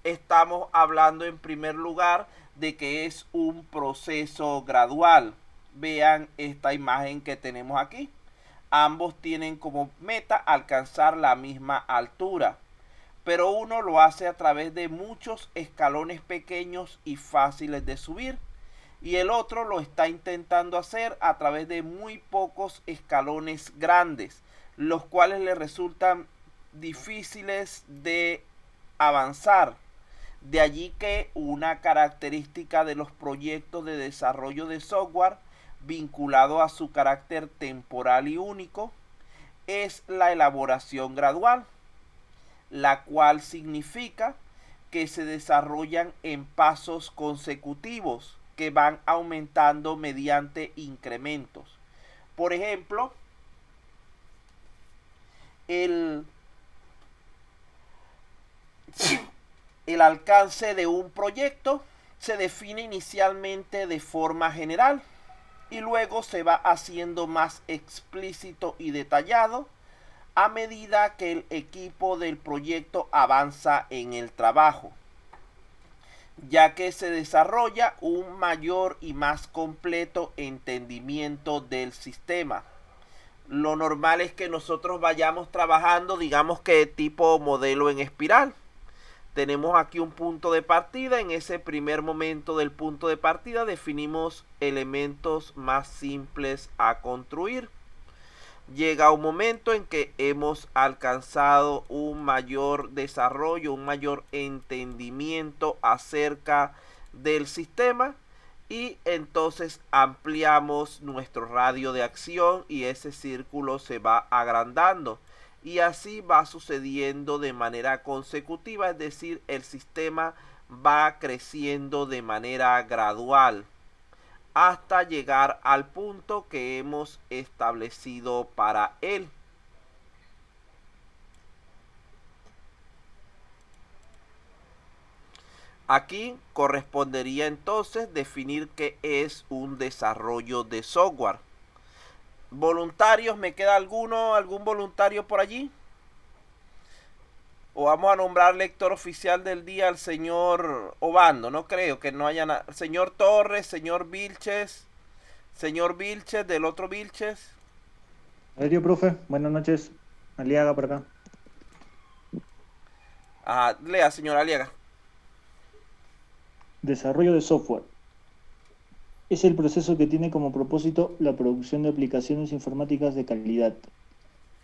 estamos hablando en primer lugar de que es un proceso gradual. Vean esta imagen que tenemos aquí. Ambos tienen como meta alcanzar la misma altura, pero uno lo hace a través de muchos escalones pequeños y fáciles de subir, y el otro lo está intentando hacer a través de muy pocos escalones grandes, los cuales le resultan difíciles de avanzar. De allí que una característica de los proyectos de desarrollo de software vinculado a su carácter temporal y único es la elaboración gradual, la cual significa que se desarrollan en pasos consecutivos que van aumentando mediante incrementos. Por ejemplo, el, el alcance de un proyecto se define inicialmente de forma general y luego se va haciendo más explícito y detallado a medida que el equipo del proyecto avanza en el trabajo, ya que se desarrolla un mayor y más completo entendimiento del sistema. Lo normal es que nosotros vayamos trabajando, digamos que tipo modelo en espiral. Tenemos aquí un punto de partida. En ese primer momento del punto de partida definimos elementos más simples a construir. Llega un momento en que hemos alcanzado un mayor desarrollo, un mayor entendimiento acerca del sistema, y entonces ampliamos nuestro radio de acción y ese círculo se va agrandando, y así va sucediendo de manera consecutiva, es decir, el sistema va creciendo de manera gradual hasta llegar al punto que hemos establecido para él. Aquí correspondería entonces definir qué es un desarrollo de software. Voluntarios, ¿me queda algún voluntario por allí? O vamos a nombrar lector oficial del día al señor Obando. No creo que no haya nada. Señor Torres, señor Vilches, del otro Vilches. Valerio, profe, buenas noches. Aliaga por acá. Lea, señor Aliaga. Desarrollo de software. Es el proceso que tiene como propósito la producción de aplicaciones informáticas de calidad,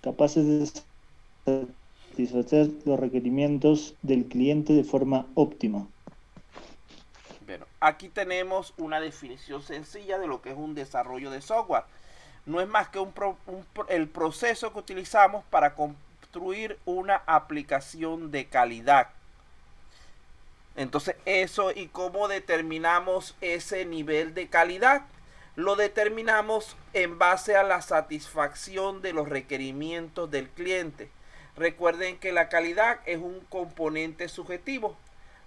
capaces de satisfacer los requerimientos del cliente de forma óptima. Bueno, aquí tenemos una definición sencilla de lo que es un desarrollo de software. No es más que el proceso que utilizamos para construir una aplicación de calidad. Entonces, eso, y cómo determinamos ese nivel de calidad, lo determinamos en base a la satisfacción de los requerimientos del cliente. Recuerden que la calidad es un componente subjetivo,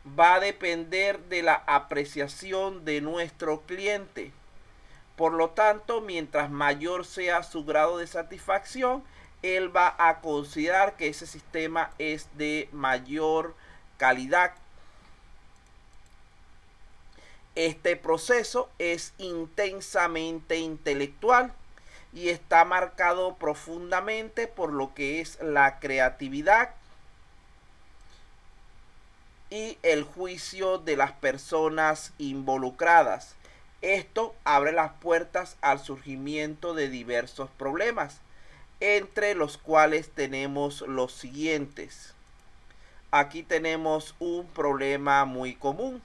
va a depender de la apreciación de nuestro cliente. Por lo tanto, mientras mayor sea su grado de satisfacción, él va a considerar que ese sistema es de mayor calidad. Este proceso es intensamente intelectual y está marcado profundamente por lo que es la creatividad y el juicio de las personas involucradas. Esto abre las puertas al surgimiento de diversos problemas, entre los cuales tenemos los siguientes. Aquí tenemos un problema muy común.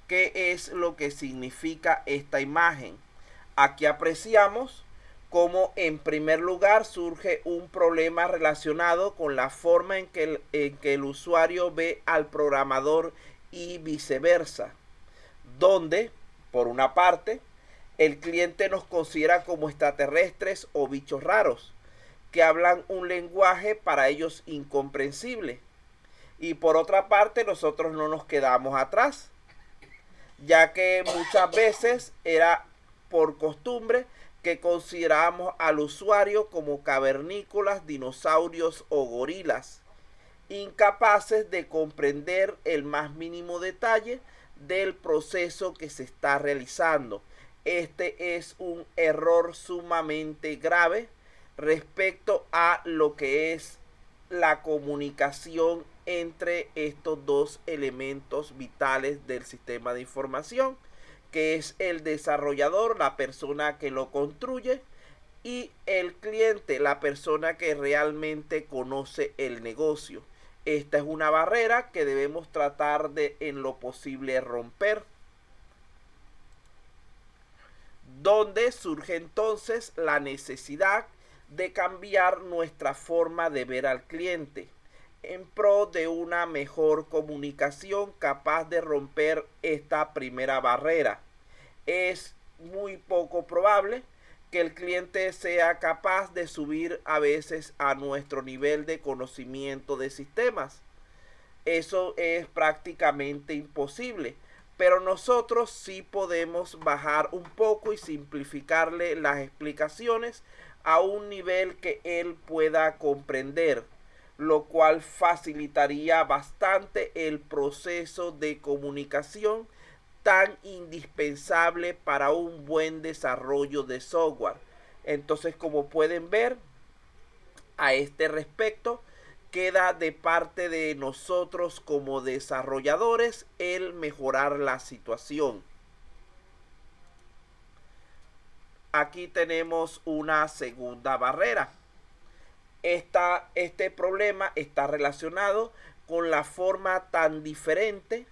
¿Qué es lo que significa esta imagen? Aquí apreciamos cómo en primer lugar surge un problema relacionado con la forma en que el usuario ve al programador y viceversa, donde, por una parte, el cliente nos considera como extraterrestres o bichos raros, que hablan un lenguaje para ellos incomprensible, y por otra parte nosotros no nos quedamos atrás, ya que muchas veces era por costumbre que considerábamos al usuario como cavernícolas, dinosaurios o gorilas. incapaces de comprender el más mínimo detalle del proceso que se está realizando. Este es un error sumamente grave respecto a lo que es la comunicación entre estos dos elementos vitales del sistema de información, que es el desarrollador, la persona que lo construye, y el cliente, la persona que realmente conoce el negocio. Esta es una barrera que debemos tratar de, en lo posible, romper. Donde surge entonces la necesidad de cambiar nuestra forma de ver al cliente en pro de una mejor comunicación capaz de romper esta primera barrera. Es muy poco probable que el cliente sea capaz de subir a veces a nuestro nivel de conocimiento de sistemas. Eso es prácticamente imposible, pero nosotros sí podemos bajar un poco y simplificarle las explicaciones a un nivel que él pueda comprender, lo cual facilitaría bastante el proceso de comunicación tan indispensable para un buen desarrollo de software. Entonces, como pueden ver, a este respecto, queda de parte de nosotros como desarrolladores el mejorar la situación. Aquí tenemos una segunda barrera. Este problema está relacionado con la forma tan diferente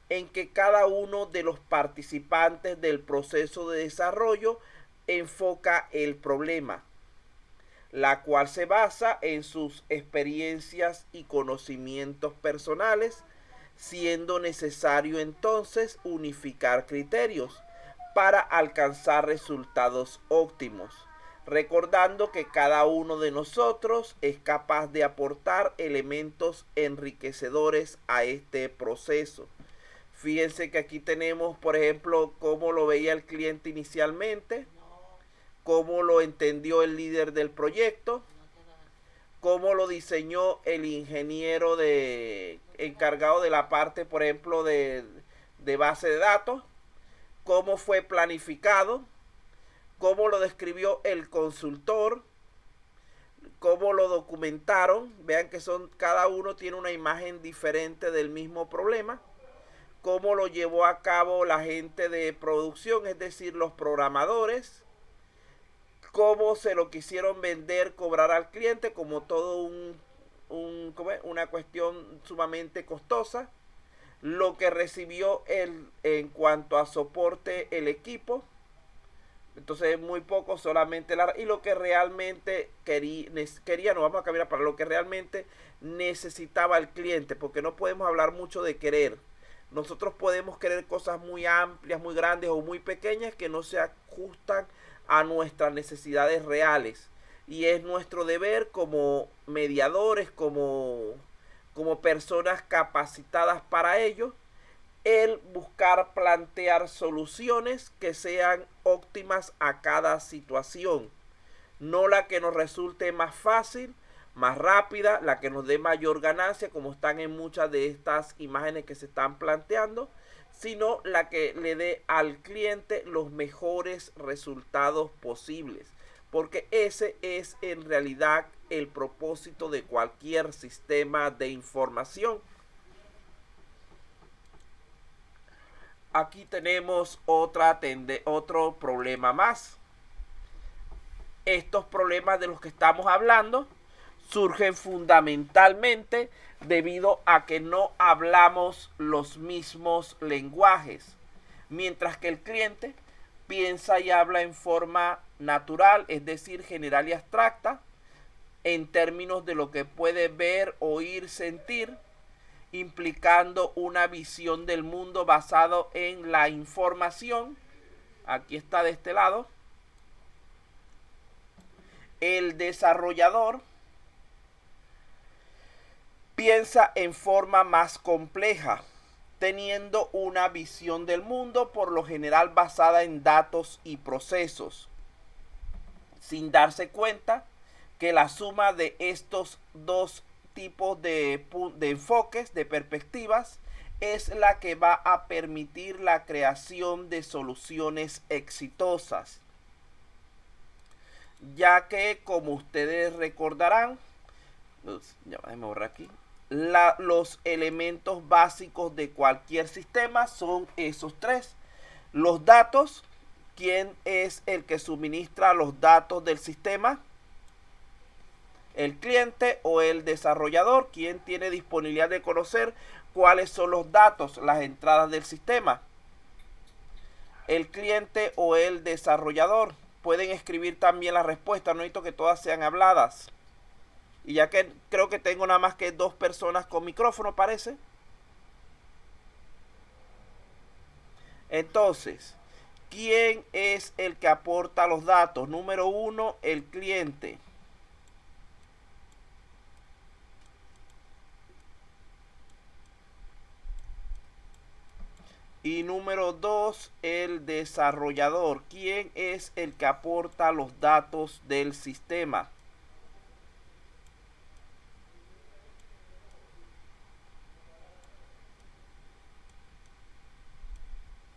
en que cada uno de los participantes del proceso de desarrollo enfoca el problema, la cual se basa en sus experiencias y conocimientos personales, siendo necesario entonces unificar criterios para alcanzar resultados óptimos, recordando que cada uno de nosotros es capaz de aportar elementos enriquecedores a este proceso. Fíjense que aquí tenemos, por ejemplo, cómo lo veía el cliente inicialmente, cómo lo entendió el líder del proyecto, cómo lo diseñó el ingeniero encargado de la parte, por ejemplo, de base de datos, cómo fue planificado, cómo lo describió el consultor, cómo lo documentaron. Vean que cada uno tiene una imagen diferente del mismo problema. Cómo lo llevó a cabo la gente de producción, es decir, los programadores. Cómo se lo quisieron vender, cobrar al cliente como todo una cuestión sumamente costosa. Lo que recibió en cuanto a soporte el equipo. Entonces muy poco, solamente y lo que realmente quería, no vamos a cambiar para lo que realmente necesitaba el cliente, porque no podemos hablar mucho de querer. Nosotros podemos querer cosas muy amplias, muy grandes o muy pequeñas que no se ajustan a nuestras necesidades reales. Y es nuestro deber como mediadores, como personas capacitadas para ello, el buscar plantear soluciones que sean óptimas a cada situación. No la que nos resulte más fácil, más rápida, la que nos dé mayor ganancia, como están en muchas de estas imágenes que se están planteando, sino la que le dé al cliente los mejores resultados posibles, porque ese es en realidad el propósito de cualquier sistema de información. Aquí tenemos otro problema más. Estos problemas de los que estamos hablando surgen fundamentalmente debido a que no hablamos los mismos lenguajes, mientras que el cliente piensa y habla en forma natural, es decir, general y abstracta, en términos de lo que puede ver, oír, sentir, implicando una visión del mundo basado en la información. Aquí está de este lado. El desarrollador piensa en forma más compleja, teniendo una visión del mundo por lo general basada en datos y procesos, sin darse cuenta que la suma de estos dos tipos de enfoques, de perspectivas, es la que va a permitir la creación de soluciones exitosas. Ya que, como ustedes recordarán, ya déjame borrar aquí, los elementos básicos de cualquier sistema son esos tres. Los datos, ¿quién es el que suministra los datos del sistema? El cliente o el desarrollador. ¿Quién tiene disponibilidad de conocer cuáles son los datos, las entradas del sistema? El cliente o el desarrollador. Pueden escribir también las respuestas, no necesito que todas sean habladas. Y ya que creo que tengo nada más que 2 personas con micrófono, parece. Entonces, ¿quién es el que aporta los datos? Número 1, el cliente. Y número 2, el desarrollador. ¿Quién es el que aporta los datos del sistema?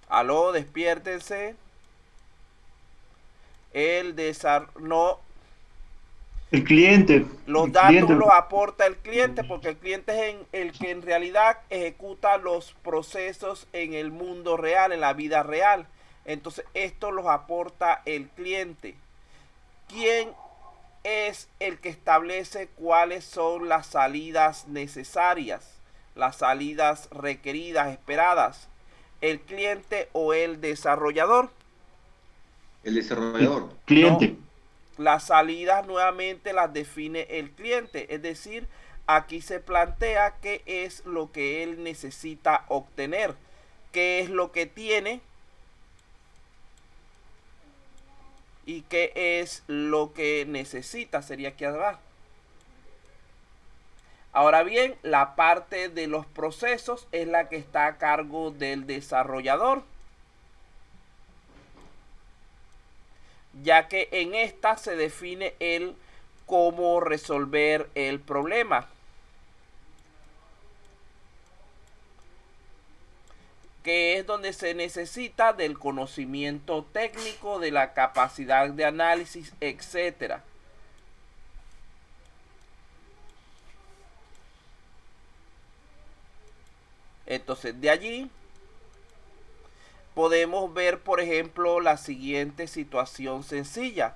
Aló, despiértense. El no. El cliente. Los datos los aporta el cliente, porque el cliente es el que en realidad ejecuta los procesos en el mundo real, en la vida real. Entonces, esto los aporta el cliente. ¿Quién es el que establece cuáles son las salidas necesarias, las salidas requeridas, esperadas? ¿El cliente o el desarrollador? El desarrollador. El cliente. No. Las salidas nuevamente las define el cliente, es decir, aquí se plantea qué es lo que él necesita obtener, qué es lo que tiene y qué es lo que necesita, sería aquí abajo. Ahora bien, la parte de los procesos es la que está a cargo del desarrollador, ya que en esta se define el cómo resolver el problema. Que es donde se necesita del conocimiento técnico, de la capacidad de análisis, etc. Entonces, de allí podemos ver, por ejemplo, la siguiente situación sencilla.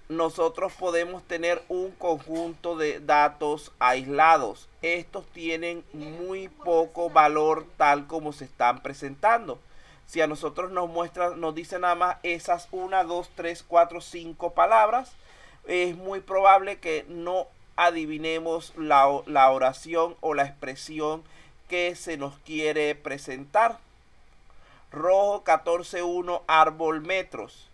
Nosotros podemos tener un conjunto de datos aislados. Estos tienen muy poco valor tal como se están presentando. Si a nosotros nos dice nada más esas 1, 2, 3, 4, 5 palabras, es muy probable que no adivinemos la oración o la expresión que se nos quiere presentar. Rojo 14.1 árbol metros.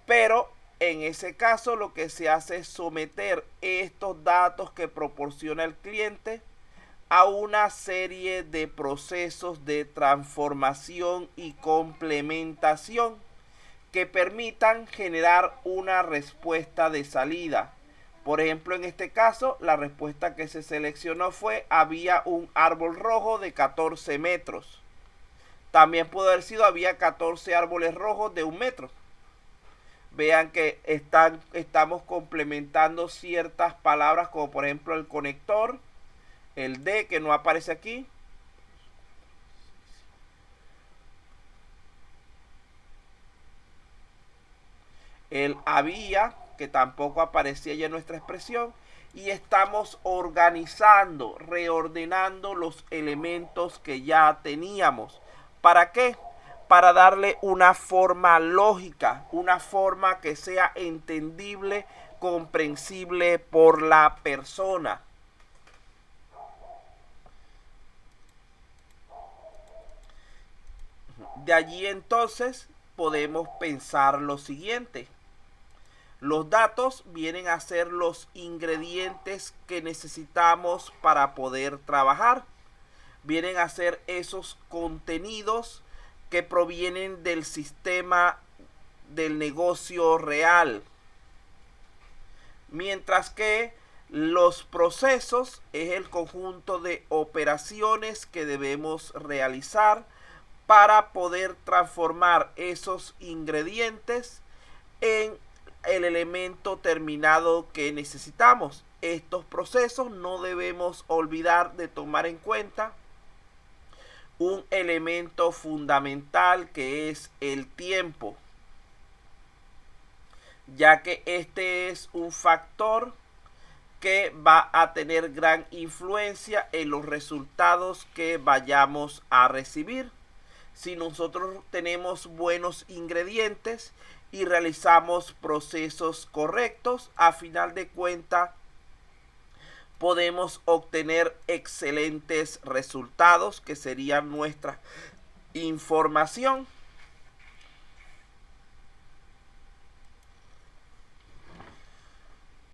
Pero en ese caso lo que se hace es someter estos datos que proporciona el cliente a una serie de procesos de transformación y complementación que permitan generar una respuesta de salida. Por ejemplo, en este caso, la respuesta que se seleccionó fue: había un árbol rojo de 14 metros. También pudo haber sido: había 14 árboles rojos de 1 metro. Vean que estamos complementando ciertas palabras, como por ejemplo el conector, el de, que no aparece aquí, el había, que tampoco aparecía ya en nuestra expresión, y estamos organizando, reordenando los elementos que ya teníamos. ¿Para qué? Para darle una forma lógica, una forma que sea entendible, comprensible por la persona. De allí entonces podemos pensar lo siguiente. Los datos vienen a ser los ingredientes que necesitamos para poder trabajar. Vienen a ser esos contenidos que provienen del sistema del negocio real. Mientras que Los procesos es el conjunto de operaciones que debemos realizar para poder transformar esos ingredientes en el elemento terminado que necesitamos. Estos procesos no debemos olvidar de tomar en cuenta un elemento fundamental, que es el tiempo, ya que este es un factor que va a tener gran influencia en los resultados que vayamos a recibir. Si nosotros tenemos buenos ingredientes y realizamos procesos correctos, a final de cuentas podemos obtener excelentes resultados, que serían nuestra información.